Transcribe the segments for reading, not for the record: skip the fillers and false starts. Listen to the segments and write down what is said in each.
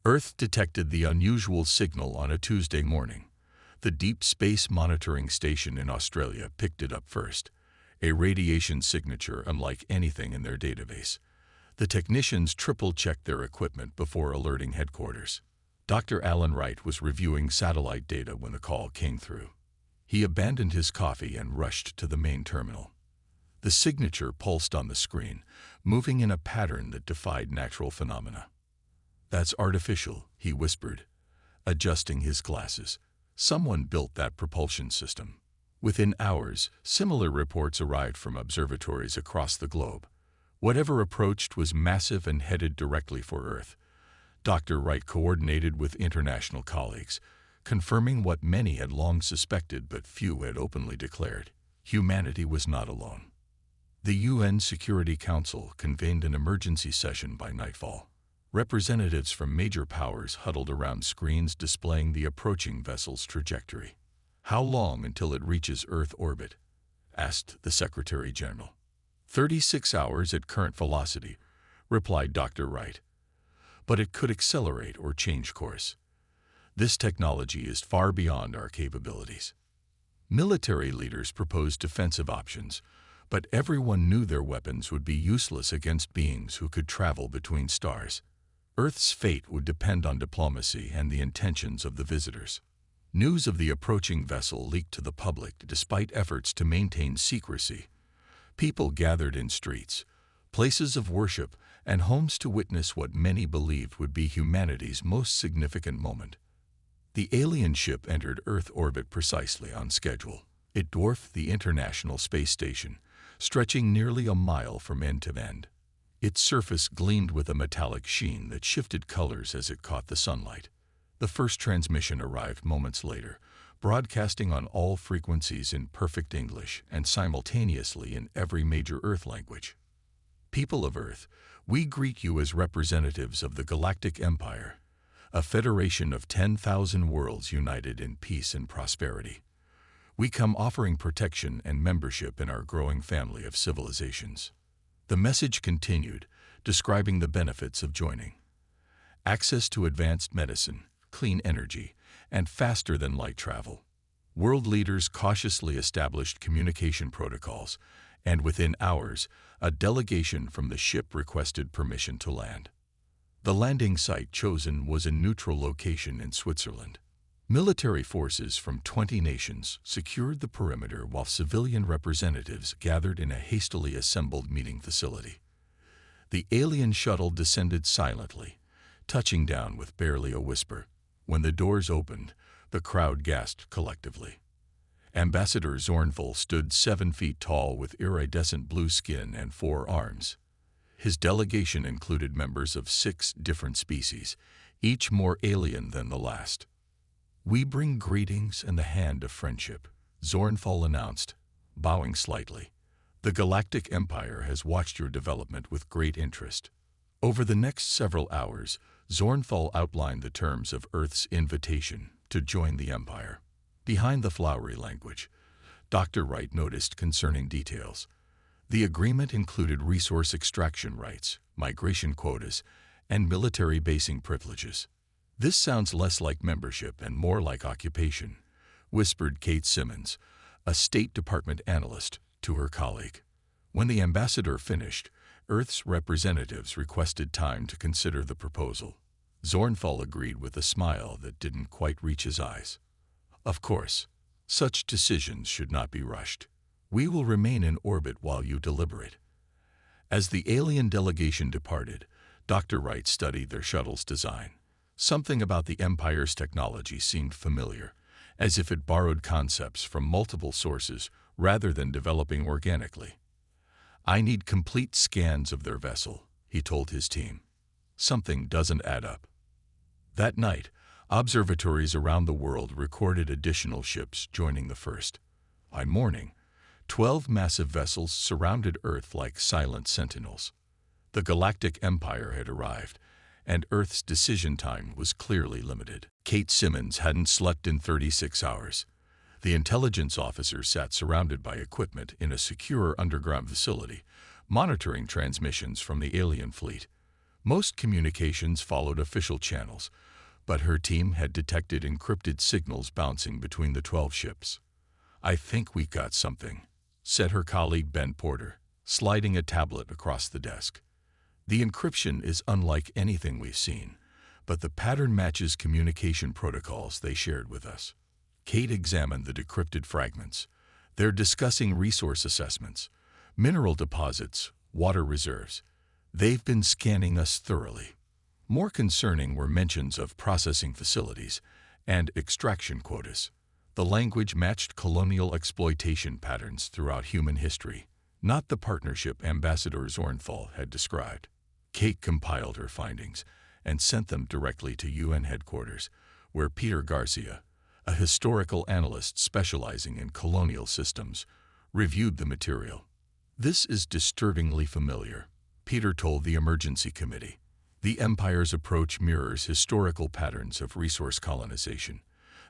Earth detected the unusual signal on a Tuesday morning. The Deep Space Monitoring Station in Australia picked it up first, a radiation signature unlike anything in their database. The technicians triple-checked their equipment before alerting headquarters. Dr. Alan Wright was reviewing satellite data when the call came through. He abandoned his coffee and rushed to the main terminal. The signature pulsed on the screen, moving in a pattern that defied natural phenomena. "That's artificial," he whispered, adjusting his glasses. "Someone built that propulsion system." Within hours, similar reports arrived from observatories across the globe. Whatever approached was massive and headed directly for Earth. Dr. Wright coordinated with international colleagues, confirming what many had long suspected but few had openly declared: humanity was not alone. The UN Security Council convened an emergency session by nightfall. Representatives from major powers huddled around screens displaying the approaching vessel's trajectory. "How long until it reaches Earth orbit?" asked the Secretary General. 36 hours at current velocity," replied Dr. Wright. "But it could accelerate or change course. This technology is far beyond our capabilities." Military leaders proposed defensive options, but everyone knew their weapons would be useless against beings who could travel between stars. Earth's fate would depend on diplomacy and the intentions of the visitors. News of the approaching vessel leaked to the public despite efforts to maintain secrecy. People gathered in streets, places of worship, and homes to witness what many believed would be humanity's most significant moment. The alien ship entered Earth orbit precisely on schedule. It dwarfed the International Space Station, stretching nearly a mile from end to end. Its surface gleamed with a metallic sheen that shifted colors as it caught the sunlight. The first transmission arrived moments later, broadcasting on all frequencies in perfect English and simultaneously in every major Earth language. "People of Earth, we greet you as representatives of the Galactic Empire, a federation of 10,000 worlds united in peace and prosperity. We come offering protection and membership in our growing family of civilizations." The message continued, describing the benefits of joining: access to advanced medicine, clean energy, and faster-than-light travel. World leaders cautiously established communication protocols, and within hours, a delegation from the ship requested permission to land. The landing site chosen was a neutral location in Switzerland. Military forces from 20 nations secured the perimeter while civilian representatives gathered in a hastily assembled meeting facility. The alien shuttle descended silently, touching down with barely a whisper. When the doors opened, the crowd gasped collectively. Ambassador Zornful stood 7 feet tall with iridescent blue skin and 4 arms. His delegation included members of 6 different species, each more alien than the last. "We bring greetings and the hand of friendship," Zornfall announced, bowing slightly. "The Galactic Empire has watched your development with great interest." Over the next several hours, Zornfall outlined the terms of Earth's invitation to join the Empire. Behind the flowery language, Dr. Wright noticed concerning details. The agreement included resource extraction rights, migration quotas, and military basing privileges. "This sounds less like membership and more like occupation," whispered Kate Simmons, a State Department analyst, to her colleague. When the ambassador finished, Earth's representatives requested time to consider the proposal. Zornfall agreed with a smile that didn't quite reach his eyes. "Of course, such decisions should not be rushed. We will remain in orbit while you deliberate." As the alien delegation departed, Dr. Wright studied their shuttle's design. Something about the Empire's technology seemed familiar, as if it borrowed concepts from multiple sources rather than developing organically. "I need complete scans of their vessel," he told his team. "Something doesn't add up." That night, observatories around the world recorded additional ships joining the first. By morning, 12 massive vessels surrounded Earth like silent sentinels. The Galactic Empire had arrived, and Earth's decision time was clearly limited. Kate Simmons hadn't slept in 36 hours. The intelligence officer sat surrounded by equipment in a secure underground facility, monitoring transmissions from the alien fleet. Most communications followed official channels, but her team had detected encrypted signals bouncing between the 12 ships. "I think we got something," said her colleague Ben Porter, sliding a tablet across the desk. "The encryption is unlike anything we've seen, but the pattern matches communication protocols they shared with us." Kate examined the decrypted fragments. They're discussing resource assessments, mineral deposits, water reserves. They've been scanning us thoroughly. More concerning were mentions of processing facilities and extraction quotas. The language matched colonial exploitation patterns throughout human history, not the partnership Ambassador Zornthal had described. Kate compiled her findings and sent them directly to UN headquarters, where Peter Garcia, a historical analyst specializing in colonial systems, reviewed the material. "This is disturbingly familiar," Peter told the emergency committee. "The Empire's approach mirrors historical patterns of resource colonization.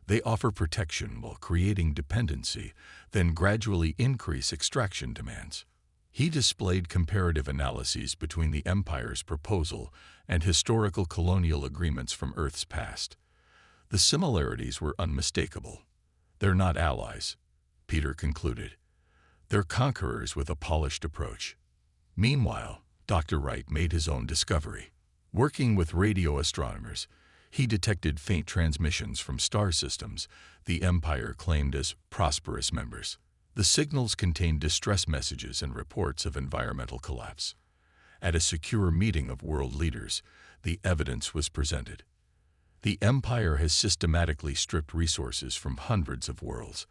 They offer protection while creating dependency, then gradually increase extraction demands." He displayed comparative analyses between the Empire's proposal and historical colonial agreements from Earth's past. The similarities were unmistakable. "They're not allies," Peter concluded. "They're conquerors with a polished approach." Meanwhile, Dr. Wright made his own discovery. Working with radio astronomers, he detected faint transmissions from star systems the Empire claimed as prosperous members. The signals contained distress messages and reports of environmental collapse. At a secure meeting of world leaders, the evidence was presented. "The Empire has systematically stripped resources from hundreds of worlds,"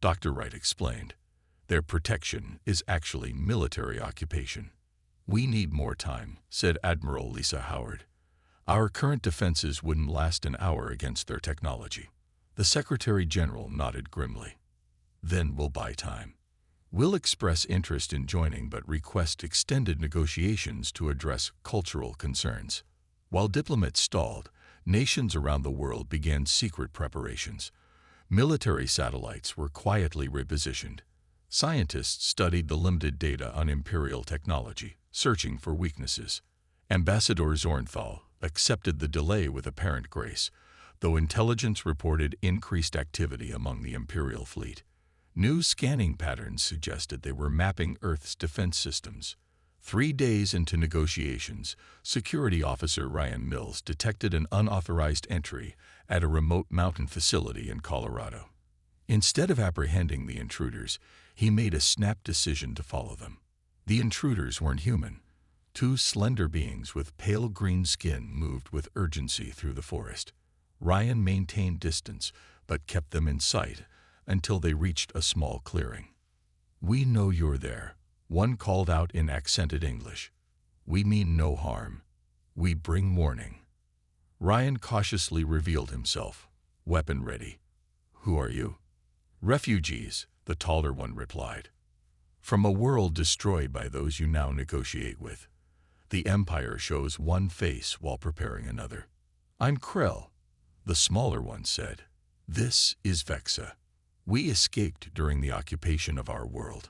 Dr. Wright explained. "Their protection is actually military occupation." "We need more time," said Admiral Lisa Howard. "Our current defenses wouldn't last an hour against their technology." The Secretary General nodded grimly. "Then we'll buy time. We'll express interest in joining but request extended negotiations to address cultural concerns." While diplomats stalled, nations around the world began secret preparations. Military satellites were quietly repositioned. Scientists studied the limited data on Imperial technology, searching for weaknesses. Ambassador Zornthal accepted the delay with apparent grace, though intelligence reported increased activity among the Imperial fleet. New scanning patterns suggested they were mapping Earth's defense systems. 3 days into negotiations, Security Officer Ryan Mills detected an unauthorized entry at a remote mountain facility in Colorado. Instead of apprehending the intruders, he made a snap decision to follow them. The intruders weren't human. 2 slender beings with pale green skin moved with urgency through the forest. Ryan maintained distance, but kept them in sight until they reached a small clearing. "We know you're there," one called out in accented English. "We mean no harm. We bring warning." Ryan cautiously revealed himself, weapon ready. "Who are you?" "Refugees," the taller one replied. "From a world destroyed by those you now negotiate with." The Empire shows one face while preparing another. "I'm Krell," the smaller one said. "This is Vexa. We escaped during the occupation of our world.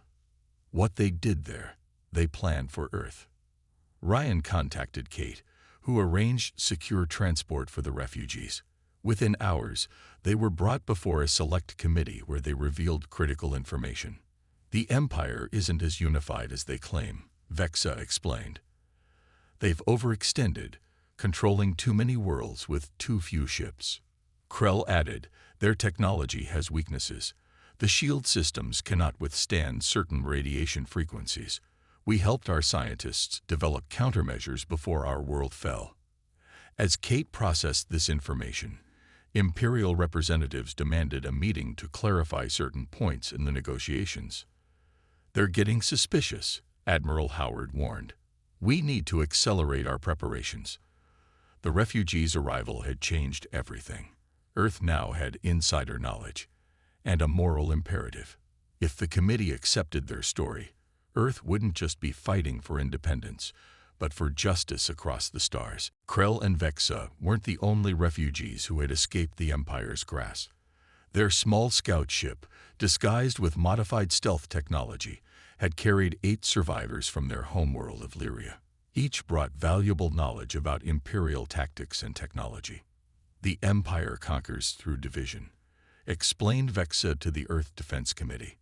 What they did there, they planned for Earth." Ryan contacted Kate, who arranged secure transport for the refugees. Within hours, they were brought before a select committee where they revealed critical information. "The Empire isn't as unified as they claim," Vexa explained. "They've overextended, controlling too many worlds with too few ships." Krell added, "Their technology has weaknesses. The shield systems cannot withstand certain radiation frequencies. We helped our scientists develop countermeasures before our world fell." As Kate processed this information, Imperial representatives demanded a meeting to clarify certain points in the negotiations. "They're getting suspicious," Admiral Howard warned. "We need to accelerate our preparations." The refugees' arrival had changed everything. Earth now had insider knowledge and a moral imperative. If the committee accepted their story, Earth wouldn't just be fighting for independence, but for justice across the stars. Krell and Vexa weren't the only refugees who had escaped the Empire's grasp. Their small scout ship, disguised with modified stealth technology, had carried 8 survivors from their homeworld of Lyria. Each brought valuable knowledge about imperial tactics and technology. The Empire conquers through division, explained Vexa to the Earth Defense Committee.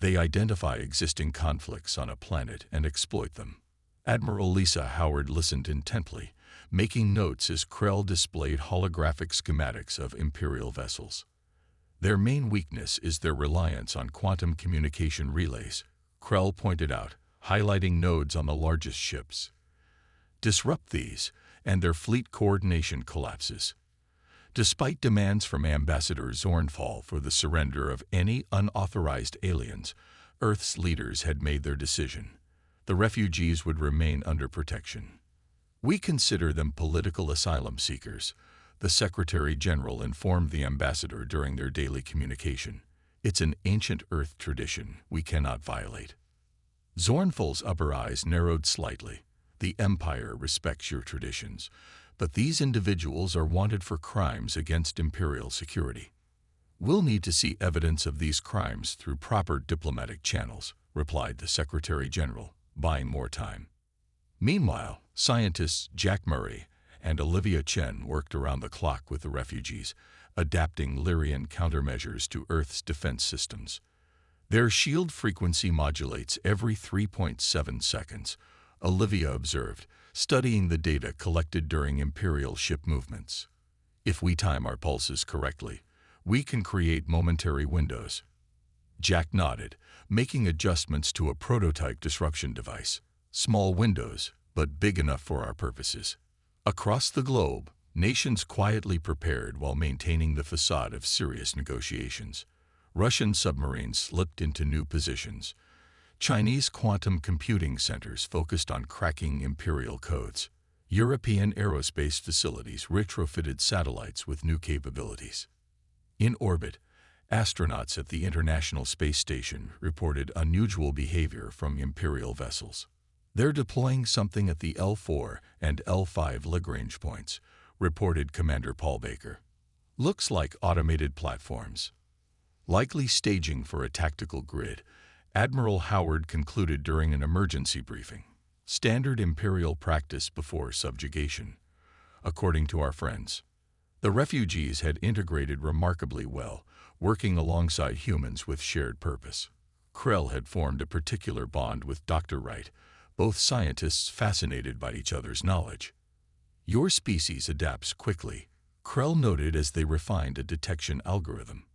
They identify existing conflicts on a planet and exploit them. Admiral Lisa Howard listened intently, making notes as Krell displayed holographic schematics of Imperial vessels. Their main weakness is their reliance on quantum communication relays, Krell pointed out, highlighting nodes on the largest ships. Disrupt these, and their fleet coordination collapses. Despite demands from Ambassador Zornfall for the surrender of any unauthorized aliens, Earth's leaders had made their decision. The refugees would remain under protection. "We consider them political asylum seekers," the Secretary General informed the ambassador during their daily communication. "It's an ancient Earth tradition we cannot violate." Zornfall's upper eyes narrowed slightly. "The Empire respects your traditions, but these individuals are wanted for crimes against Imperial security. We'll need to see evidence of these crimes through proper diplomatic channels," replied the Secretary General, buying more time. Meanwhile, scientists Jack Murray and Olivia Chen worked around the clock with the refugees, adapting Lyrian countermeasures to Earth's defense systems. Their shield frequency modulates every 3.7 seconds, Olivia observed, studying the data collected during Imperial ship movements. "If we time our pulses correctly, we can create momentary windows." Jack nodded, making adjustments to a prototype disruption device. "Small windows, but big enough for our purposes." Across the globe, nations quietly prepared while maintaining the facade of serious negotiations. Russian submarines slipped into new positions. Chinese quantum computing centers focused on cracking imperial codes. European aerospace facilities retrofitted satellites with new capabilities. In orbit, astronauts at the International Space Station reported unusual behavior from Imperial vessels. "They're deploying something at the L4 and L5 Lagrange points," reported Commander Paul Baker. "Looks like automated platforms." Likely staging for a tactical grid, Admiral Howard concluded during an emergency briefing. "Standard Imperial practice before subjugation." According to our friends, the refugees had integrated remarkably well, working alongside humans with shared purpose. Krell had formed a particular bond with Dr. Wright, both scientists fascinated by each other's knowledge. "Your species adapts quickly," Krell noted as they refined a detection algorithm.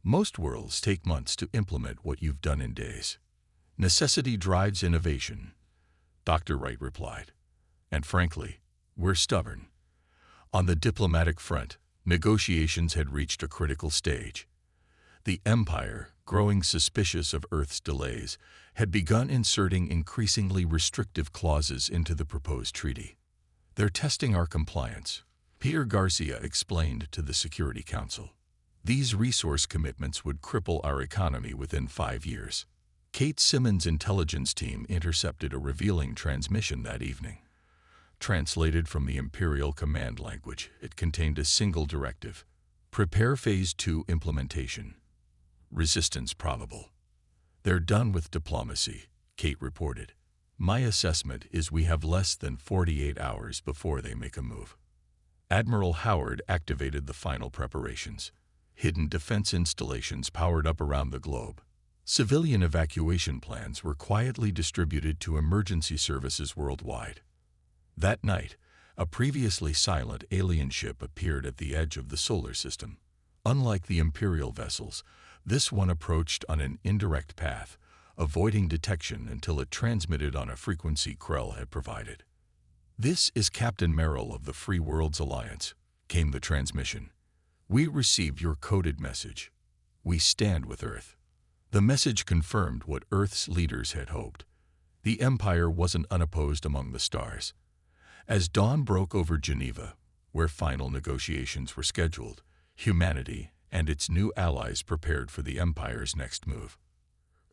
"Most worlds take months to implement what you've done in days." "Necessity drives innovation," Dr. Wright replied. "And frankly, we're stubborn." On the diplomatic front, negotiations had reached a critical stage. The Empire, growing suspicious of Earth's delays, had begun inserting increasingly restrictive clauses into the proposed treaty. "They're testing our compliance," Peter Garcia explained to the Security Council. "These resource commitments would cripple our economy within 5 years." Kate Simmons' intelligence team intercepted a revealing transmission that evening. Translated from the Imperial command language, it contained a single directive: "Prepare Phase 2 implementation. Resistance probable." "They're done with diplomacy," Kate reported. "My assessment is we have less than 48 hours before they make a move." Admiral Howard activated the final preparations. Hidden defense installations powered up around the globe. Civilian evacuation plans were quietly distributed to emergency services worldwide. That night, a previously silent alien ship appeared at the edge of the solar system. Unlike the Imperial vessels, this one approached on an indirect path, avoiding detection until it transmitted on a frequency Krell had provided. "This is Captain Merrill of the Free Worlds Alliance," came the transmission. "We received your coded message. We stand with Earth." The message confirmed what Earth's leaders had hoped. The Empire wasn't unopposed among the stars. As dawn broke over Geneva, where final negotiations were scheduled, humanity and its new allies prepared for the Empire's next move.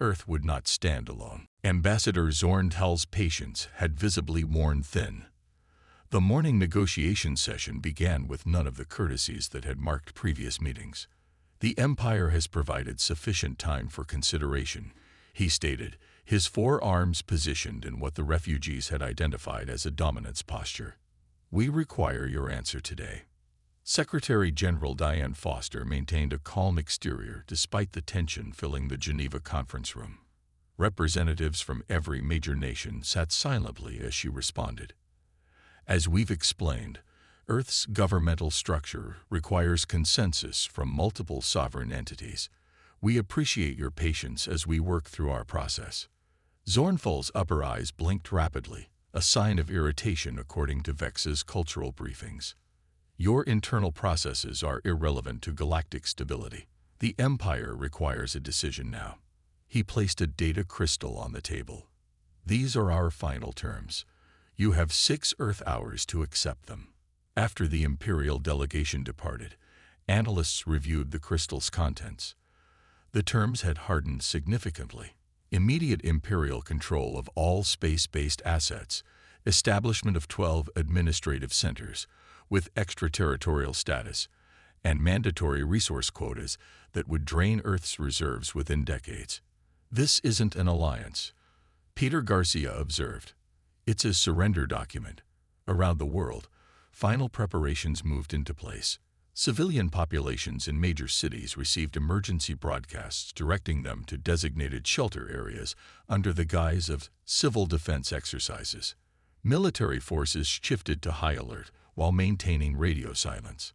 Earth would not stand alone. Ambassador Zorntal's patience had visibly worn thin. The morning negotiation session began with none of the courtesies that had marked previous meetings. "The Empire has provided sufficient time for consideration," he stated, his forearms positioned in what the refugees had identified as a dominance posture. "We require your answer today." Secretary General Diane Foster maintained a calm exterior despite the tension filling the Geneva conference room. Representatives from every major nation sat silently as she responded. "As we've explained, Earth's governmental structure requires consensus from multiple sovereign entities. We appreciate your patience as we work through our process." Zornfal's upper eyes blinked rapidly, a sign of irritation according to Vex's cultural briefings. "Your internal processes are irrelevant to galactic stability. The Empire requires a decision now." He placed a data crystal on the table. "These are our final terms. You have 6 Earth hours to accept them." After the Imperial delegation departed, analysts reviewed the crystal's contents. The terms had hardened significantly. Immediate Imperial control of all space-based assets, establishment of 12 administrative centers with extraterritorial status, and mandatory resource quotas that would drain Earth's reserves within decades. "This isn't an alliance," Peter Garcia observed. "It's a surrender document." Around the world, final preparations moved into place. Civilian populations in major cities received emergency broadcasts directing them to designated shelter areas under the guise of civil defense exercises. Military forces shifted to high alert while maintaining radio silence.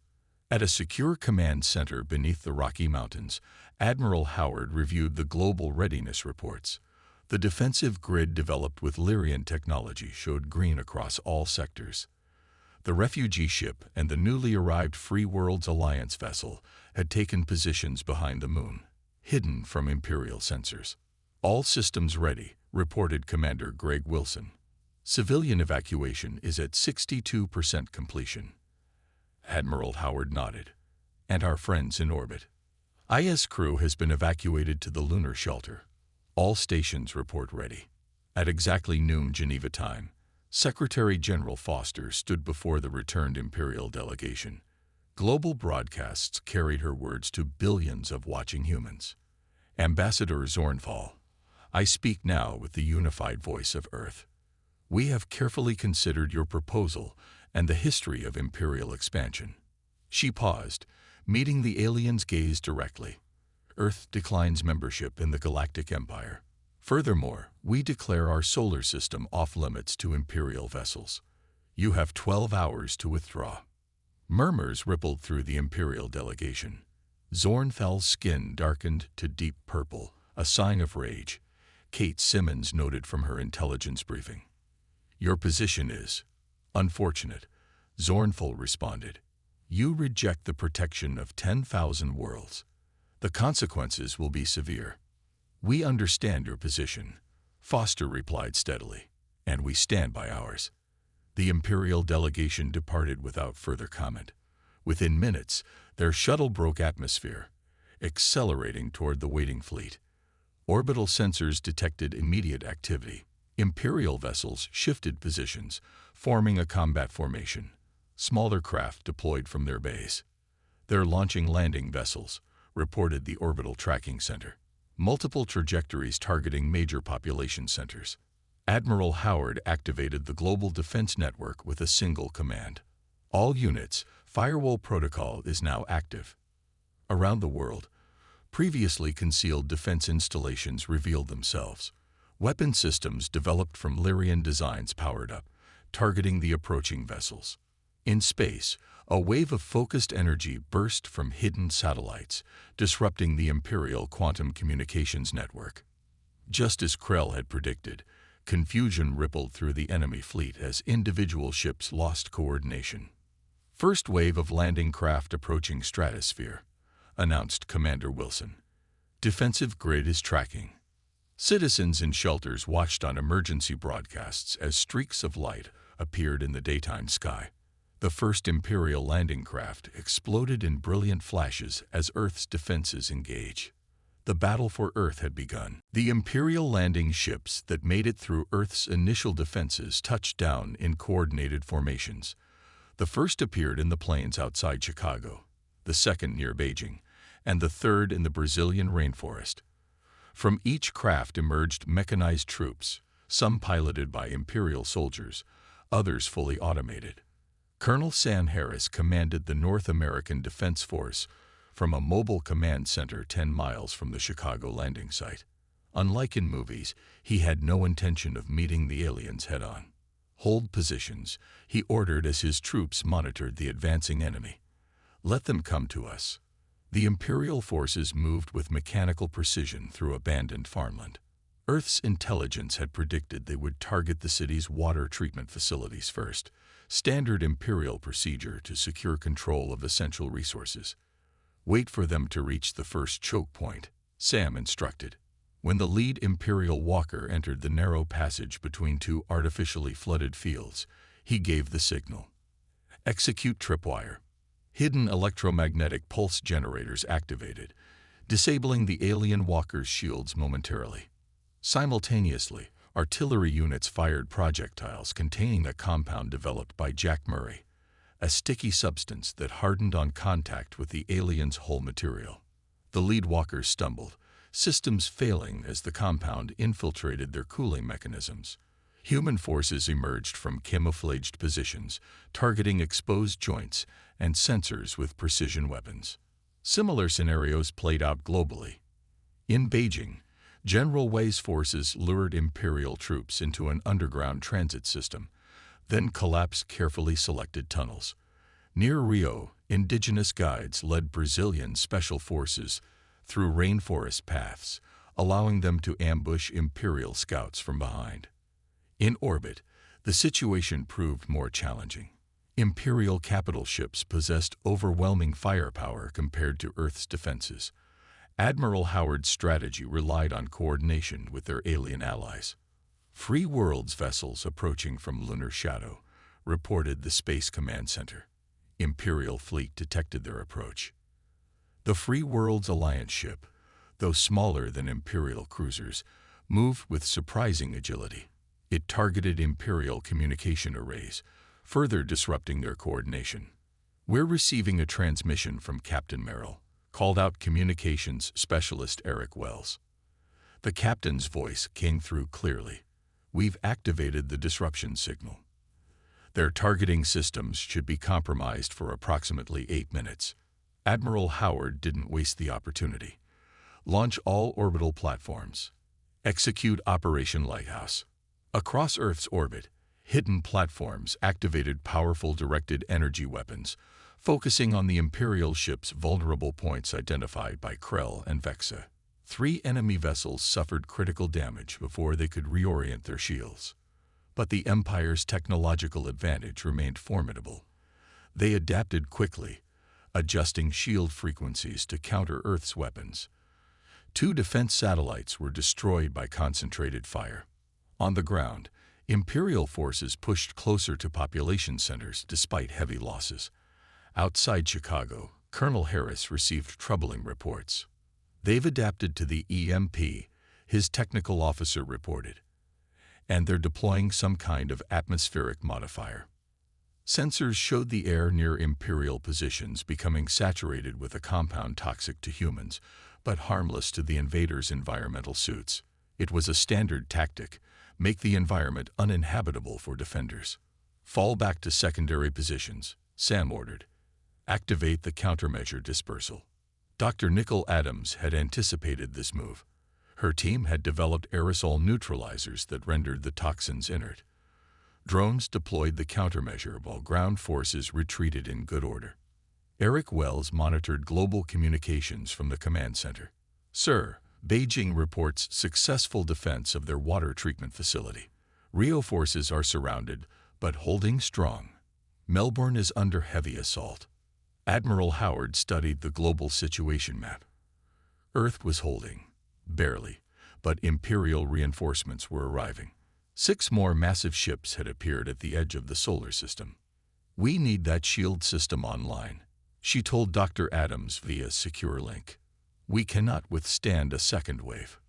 At a secure command center beneath the Rocky Mountains, Admiral Howard reviewed the global readiness reports. The defensive grid developed with Lyrian technology showed green across all sectors. The refugee ship and the newly arrived Free Worlds Alliance vessel had taken positions behind the moon, hidden from Imperial sensors. "All systems ready," reported Commander Greg Wilson. "Civilian evacuation is at 62% completion." Admiral Howard nodded. "And our friends in orbit?" "IS crew has been evacuated to the lunar shelter. All stations report ready." At exactly noon Geneva time, Secretary General Foster stood before the returned Imperial delegation. Global broadcasts carried her words to billions of watching humans. "Ambassador Zornfall, I speak now with the unified voice of Earth. We have carefully considered your proposal and the history of Imperial expansion." She paused, meeting the alien's gaze directly. "Earth declines membership in the Galactic Empire. Furthermore, we declare our solar system off-limits to Imperial vessels. You have 12 hours to withdraw." Murmurs rippled through the Imperial delegation. Zornfell's skin darkened to deep purple, a sign of rage. Kate Simmons noted from her intelligence briefing. "Your position is unfortunate," Zornfell responded. "You reject the protection of 10,000 worlds. The consequences will be severe." "We understand your position," Foster replied steadily, "and we stand by ours." The Imperial delegation departed without further comment. Within minutes, their shuttle broke atmosphere, accelerating toward the waiting fleet. Orbital sensors detected immediate activity. Imperial vessels shifted positions, forming a combat formation. Smaller craft deployed from their base. "They're launching landing vessels," reported the Orbital Tracking Center. "Multiple trajectories targeting major population centers." Admiral Howard activated the Global Defense Network with a single command. "All units, firewall protocol is now active." Around the world, previously concealed defense installations revealed themselves. Weapon systems developed from Lyrian designs powered up, targeting the approaching vessels. In space, a wave of focused energy burst from hidden satellites, disrupting the Imperial quantum communications network. Just as Krell had predicted, confusion rippled through the enemy fleet as individual ships lost coordination. "First wave of landing craft approaching stratosphere," announced Commander Wilson. "Defensive grid is tracking." Citizens in shelters watched on emergency broadcasts as streaks of light appeared in the daytime sky. The first Imperial landing craft exploded in brilliant flashes as Earth's defenses engage. The battle for Earth had begun. The Imperial landing ships that made it through Earth's initial defenses touched down in coordinated formations. The first appeared in the plains outside Chicago, the second near Beijing, and the third in the Brazilian rainforest. From each craft emerged mechanized troops, some piloted by Imperial soldiers, others fully automated. Colonel Sam Harris commanded the North American Defense Force from a mobile command center 10 miles from the Chicago landing site. Unlike in movies, he had no intention of meeting the aliens head-on. "Hold positions," he ordered as his troops monitored the advancing enemy. "Let them come to us." The Imperial forces moved with mechanical precision through abandoned farmland. Earth's intelligence had predicted they would target the city's water treatment facilities first, standard Imperial procedure to secure control of essential resources. "Wait for them to reach the first choke point," Sam instructed. When the lead Imperial walker entered the narrow passage between two artificially flooded fields, he gave the signal. "Execute tripwire." Hidden electromagnetic pulse generators activated, disabling the alien walker's shields momentarily. Simultaneously, artillery units fired projectiles containing a compound developed by Jack Murray, a sticky substance that hardened on contact with the alien's hull material. The lead walkers stumbled, systems failing as the compound infiltrated their cooling mechanisms. Human forces emerged from camouflaged positions, targeting exposed joints and sensors with precision weapons. Similar scenarios played out globally. In Beijing, General Wei's forces lured Imperial troops into an underground transit system, then collapsed carefully selected tunnels. Near Rio, indigenous guides led Brazilian special forces through rainforest paths, allowing them to ambush Imperial scouts from behind. In orbit, the situation proved more challenging. Imperial capital ships possessed overwhelming firepower compared to Earth's defenses. Admiral Howard's strategy relied on coordination with their alien allies. "Free World's vessels approaching from lunar shadow," reported the Space Command Center. Imperial fleet detected their approach. The Free World's alliance ship, though smaller than Imperial cruisers, moved with surprising agility. It targeted Imperial communication arrays, further disrupting their coordination. "We're receiving a transmission from Captain Merrill," called out communications specialist Eric Wells. The captain's voice came through clearly. "We've activated the disruption signal. Their targeting systems should be compromised for approximately 8 minutes. Admiral Howard didn't waste the opportunity. "Launch all orbital platforms. Execute Operation Lighthouse." Across Earth's orbit, hidden platforms activated powerful directed energy weapons, focusing on the Imperial ship's vulnerable points identified by Krell and Vexa. 3 enemy vessels suffered critical damage before they could reorient their shields. But the Empire's technological advantage remained formidable. They adapted quickly, adjusting shield frequencies to counter Earth's weapons. 2 defense satellites were destroyed by concentrated fire. On the ground, Imperial forces pushed closer to population centers despite heavy losses. Outside Chicago, Colonel Harris received troubling reports. "They've adapted to the EMP," his technical officer reported, "and they're deploying some kind of atmospheric modifier." Sensors showed the air near Imperial positions becoming saturated with a compound toxic to humans, but harmless to the invaders' environmental suits. It was a standard tactic: make the environment uninhabitable for defenders. "Fall back to secondary positions," Sam ordered. "Activate the countermeasure dispersal." Dr. Nicole Adams had anticipated this move. Her team had developed aerosol neutralizers that rendered the toxins inert. Drones deployed the countermeasure while ground forces retreated in good order. Eric Wells monitored global communications from the command center. "Sir, Beijing reports successful defense of their water treatment facility. Rio forces are surrounded, but holding strong. Melbourne is under heavy assault." Admiral Howard studied the global situation map. Earth was holding, barely, but Imperial reinforcements were arriving. 6 more massive ships had appeared at the edge of the solar system. "We need that shield system online," she told Dr. Adams via secure link. "We cannot withstand a second wave."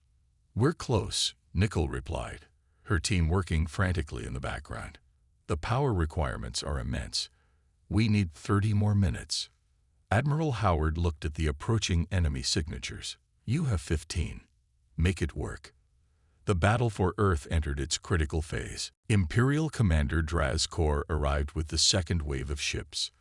"We're close," Nicole replied, her team working frantically in the background. "The power requirements are immense. We need 30 more minutes." Admiral Howard looked at the approaching enemy signatures. "You have 15. Make it work. The battle for Earth entered its critical phase. Imperial Commander Draz Kor arrived with the second wave of ships.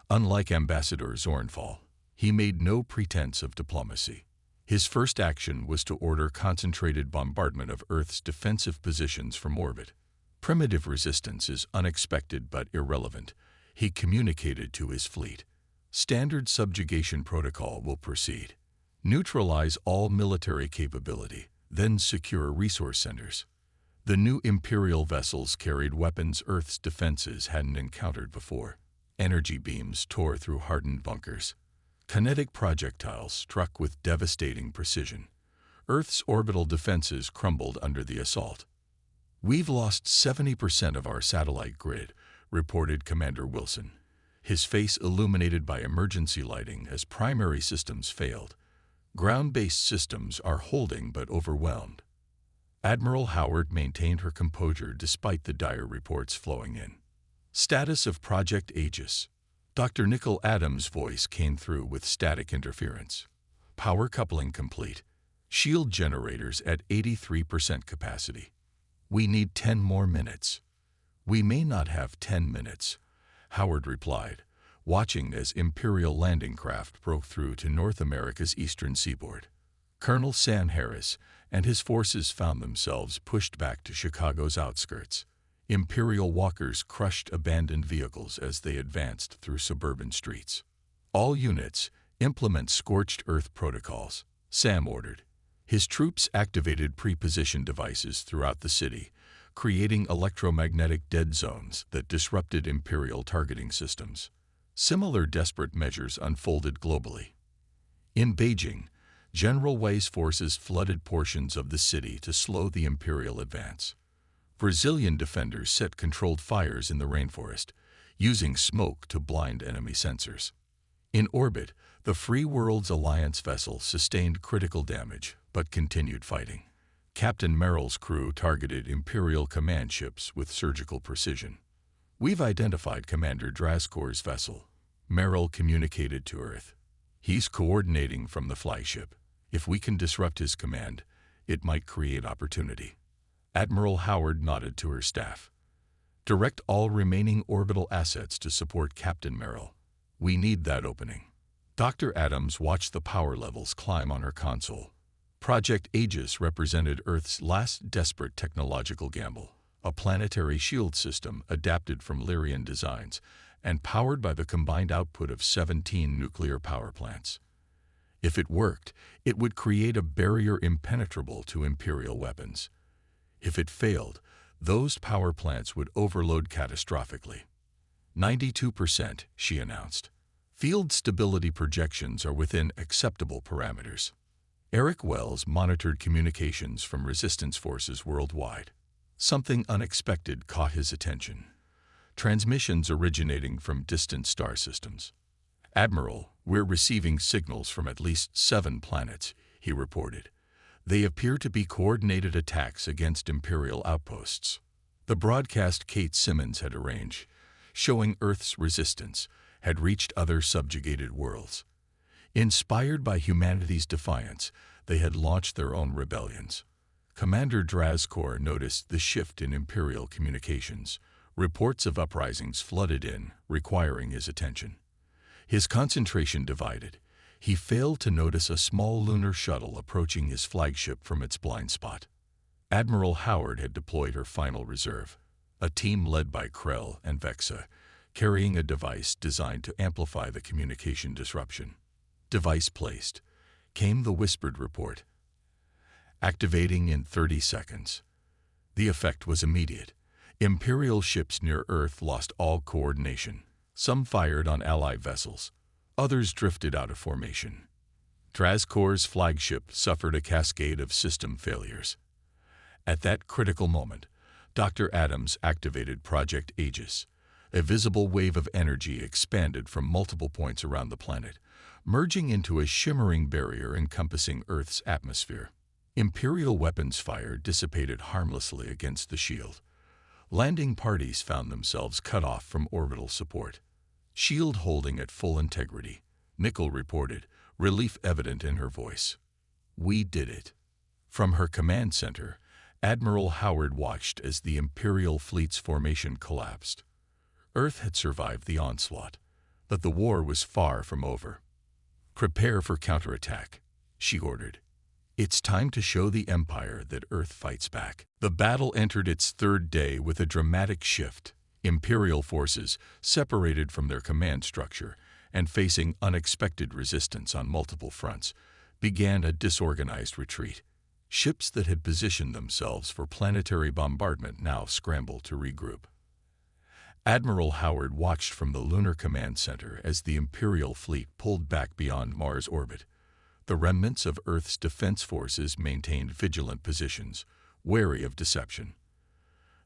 Unlike Ambassador Zornfall, he made no pretense of diplomacy. His first action was to order concentrated bombardment of Earth's defensive positions from orbit. Primitive resistance is unexpected but irrelevant, he communicated to his fleet. Standard subjugation protocol will proceed. Neutralize all military capability, then secure resource centers. The new Imperial vessels carried weapons Earth's defenses hadn't encountered before. Energy beams tore through hardened bunkers. Kinetic projectiles struck with devastating precision. Earth's orbital defenses crumbled under the assault. "We've lost 70% of our satellite grid," reported Commander Wilson, his face illuminated by emergency lighting as primary systems failed. Ground-based systems are holding but overwhelmed. Admiral Howard maintained her composure despite the dire reports flowing in. Status of Project Aegis. Dr. Nicol Adams' voice came through with static interference. Power coupling complete. Shield generators at 83% capacity. We need 10 more minutes. We may not have 10 minutes, Howard replied, watching as Imperial landing craft broke through to North America's eastern seaboard. Colonel Sam Harris and his forces found themselves pushed back to Chicago's outskirts. Imperial walkers crushed abandoned vehicles as they advanced through suburban streets. "All units, implement scorched earth protocols," Sam ordered. His troops activated pre-positioned devices throughout the city, creating electromagnetic dead zones that disrupted Imperial targeting systems. Similar desperate measures unfolded globally. In Beijing, General Wei's forces flooded portions of the city to slow the Imperial advance. Brazilian defenders set controlled fires in the rainforest, using smoke to blind enemy sensors. In orbit, the Free Worlds Alliance vessel sustained critical damage, but continued fighting. Captain Merrill's crew targeted Imperial command ships with surgical precision. "We've identified Commander Draz Kor's vessel," Merrill communicated to Earth. "He's coordinating from the flagship. If we can disrupt his command, it might create opportunity." Admiral Howard nodded to her staff. "Direct all remaining orbital assets to support Captain Merrill. We need that opening." Dr. Adams watched the power levels climb on her console. Project Aegis represented Earth's last desperate technological gamble, a planetary shield system adapted from Lyrian designs and powered by the combined output of 17 nuclear power plants. If it worked, it would create a barrier impenetrable to Imperial weapons. If it failed, those power plants would overload catastrophically. 92%, she announced. Field stability projections are within acceptable parameters. Eric Wells monitored communications from resistance forces worldwide. Something unexpected caught his attention. Transmissions originating from distant star systems. "Admiral, we're receiving signals from at least 7 planets," he reported. "They appear to be coordinated attacks against Imperial outposts." The broadcast Kate Simmons had arranged, showing Earth's resistance, had reached other subjugated worlds. Inspired by humanity's defiance, they had launched their own rebellions. Commander Draz Kor noticed the shift in Imperial communications. Reports of uprisings flooded in, requiring his attention. His concentration divided. He failed to notice a small lunar shuttle approaching his flagship from its blind spot. Admiral Howard had deployed her final reserve, a team led by Krell and Vexa, carrying a device designed to amplify the communication disruption. "Device placed," came the whispered report. "Activating in 30 seconds." The effect was immediate. Imperial ships near Earth lost all coordination. Some fired on Allied vessels. Others drifted out of formation. Draz Kor's flagship suffered a cascade of system failures. At that critical moment, Dr. Adams activated Project Aegis. A visible wave of energy expanded from multiple points around the planet, merging into a shimmering barrier encompassing Earth's atmosphere. Imperial weapons fire dissipated harmlessly against the shield. Landing parties found themselves cut off from orbital support. "Shield holding at full integrity," Nicol reported, relief evident in her voice. "We did it." From her command center, Admiral Howard watched as the Imperial fleet's formation collapsed. Earth had survived the onslaught, but the war was far from over. "Prepare for counterattack," she ordered. "It's time to show the Empire that Earth fights back." The battle entered its third day with a dramatic shift. Imperial forces, separated from their command structure and facing unexpected resistance on multiple fronts, began a disorganized retreat. Ships that had positioned themselves for planetary bombardment now scrambled to regroup. Admiral Howard watched from the Lunar Command Center as the Imperial fleet pulled back beyond Mars' orbit. The remnants of Earth's defense forces maintained vigilant positions, wary of deception.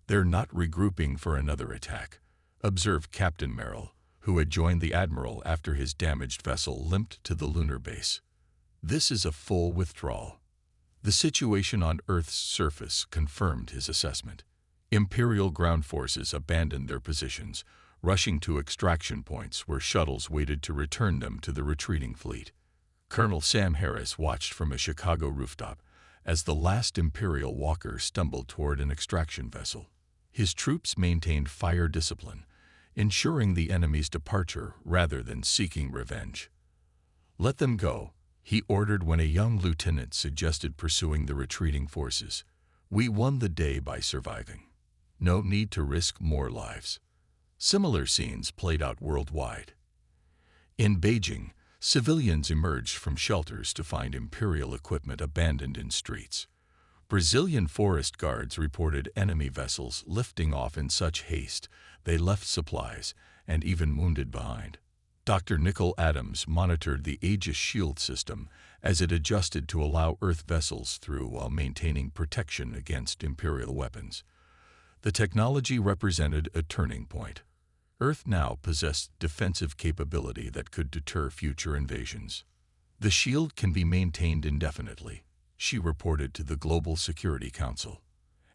"They're not regrouping for another attack," observed Captain Merrill, who had joined the Admiral after his damaged vessel limped to the lunar base. "This is a full withdrawal." The situation on Earth's surface confirmed his assessment. Imperial ground forces abandoned their positions, rushing to extraction points where shuttles waited to return them to the retreating fleet. Colonel Sam Harris watched from a Chicago rooftop as the last Imperial walker stumbled toward an extraction vessel. His troops maintained fire discipline, ensuring the enemy's departure rather than seeking revenge. "Let them go," he ordered when a young lieutenant suggested pursuing the retreating forces. "We won the day by surviving. No need to risk more lives." Similar scenes played out worldwide. In Beijing, civilians emerged from shelters to find Imperial equipment abandoned in streets. Brazilian forest guards reported enemy vessels lifting off in such haste they left supplies and even wounded behind. Dr. Nicole Adams monitored the Aegis shield system as it adjusted to allow Earth vessels through while maintaining protection against Imperial weapons. The technology represented a turning point. Earth now possessed defensive capability that could deter future invasions. "The shield can be maintained indefinitely," she reported to the Global Security Council,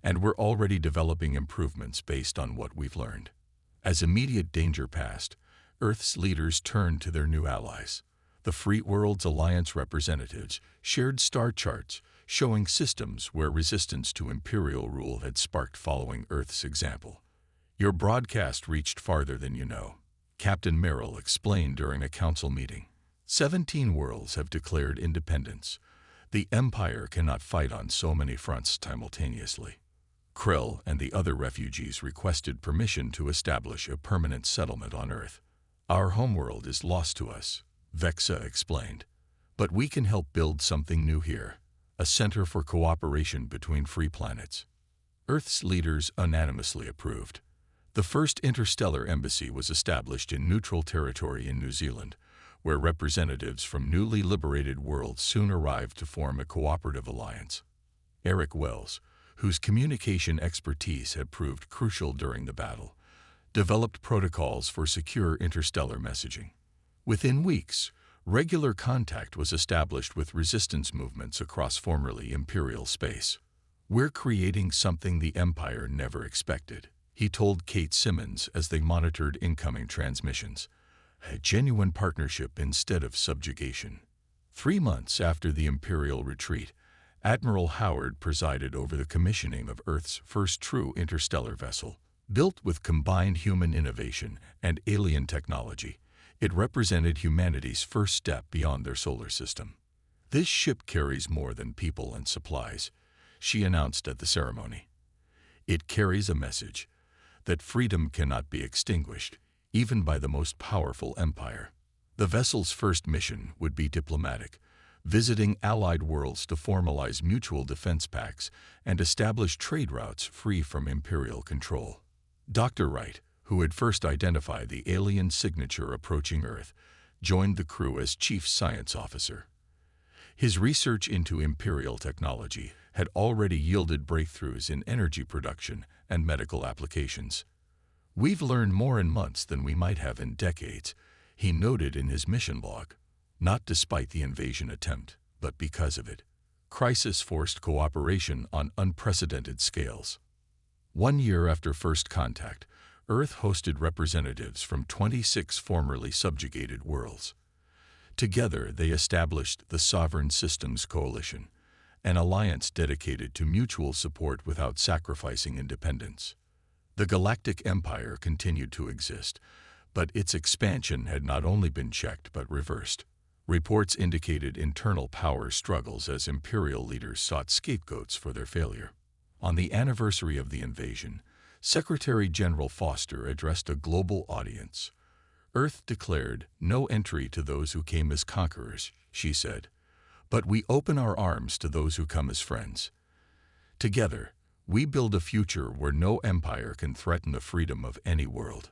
"and we're already developing improvements based on what we've learned." As immediate danger passed, Earth's leaders turned to their new allies. The Free Worlds Alliance representatives shared star charts showing systems where resistance to Imperial rule had sparked following Earth's example. "Your broadcast reached farther than you know," Captain Merrill explained during a council meeting. 17 worlds have declared independence. The Empire cannot fight on so many fronts simultaneously. Krill and the other refugees requested permission to establish a permanent settlement on Earth. "Our homeworld is lost to us," Vexa explained. "But we can help build something new here, a center for cooperation between free planets." Earth's leaders unanimously approved. The first interstellar embassy was established in neutral territory in New Zealand, where representatives from newly liberated worlds soon arrived to form a cooperative alliance. Eric Wells, whose communication expertise had proved crucial during the battle, developed protocols for secure interstellar messaging. Within weeks, regular contact was established with resistance movements across formerly Imperial space. "We're creating something the Empire never expected," he told Kate Simmons as they monitored incoming transmissions. "A genuine partnership instead of subjugation." 3 months after the Imperial retreat, Admiral Howard presided over the commissioning of Earth's first true interstellar vessel. Built with combined human innovation and alien technology, it represented humanity's first step beyond their solar system. "This ship carries more than people and supplies," she announced at the ceremony. "It carries a message that freedom cannot be extinguished, even by the most powerful empire." The vessel's first mission would be diplomatic, visiting allied worlds to formalize mutual defense pacts and establish trade routes free from Imperial control. Dr. Wright, who had first identified the alien signature approaching Earth, joined the crew as Chief Science Officer. His research into Imperial technology had already yielded breakthroughs in energy production and medical applications. "We've learned more in months than we might have in decades," he noted in his mission log. Not despite the invasion attempt, but because of it. Crisis forced cooperation on unprecedented scales. 1 year after first contact, Earth hosted representatives from 26 formerly subjugated worlds. Together, they established the Sovereign Systems Coalition, an alliance dedicated to mutual support without sacrificing independence. The Galactic Empire continued to exist, but its expansion had not only been checked but reversed. Reports indicated internal power struggles as imperial leaders sought scapegoats for their failure. On the anniversary of the invasion, Secretary General Foster addressed a global audience. Earth declared no entry to those who came as conquerors, she said, but we open our arms to those who come as friends. Together, we build a future where no empire can threaten the freedom of any world.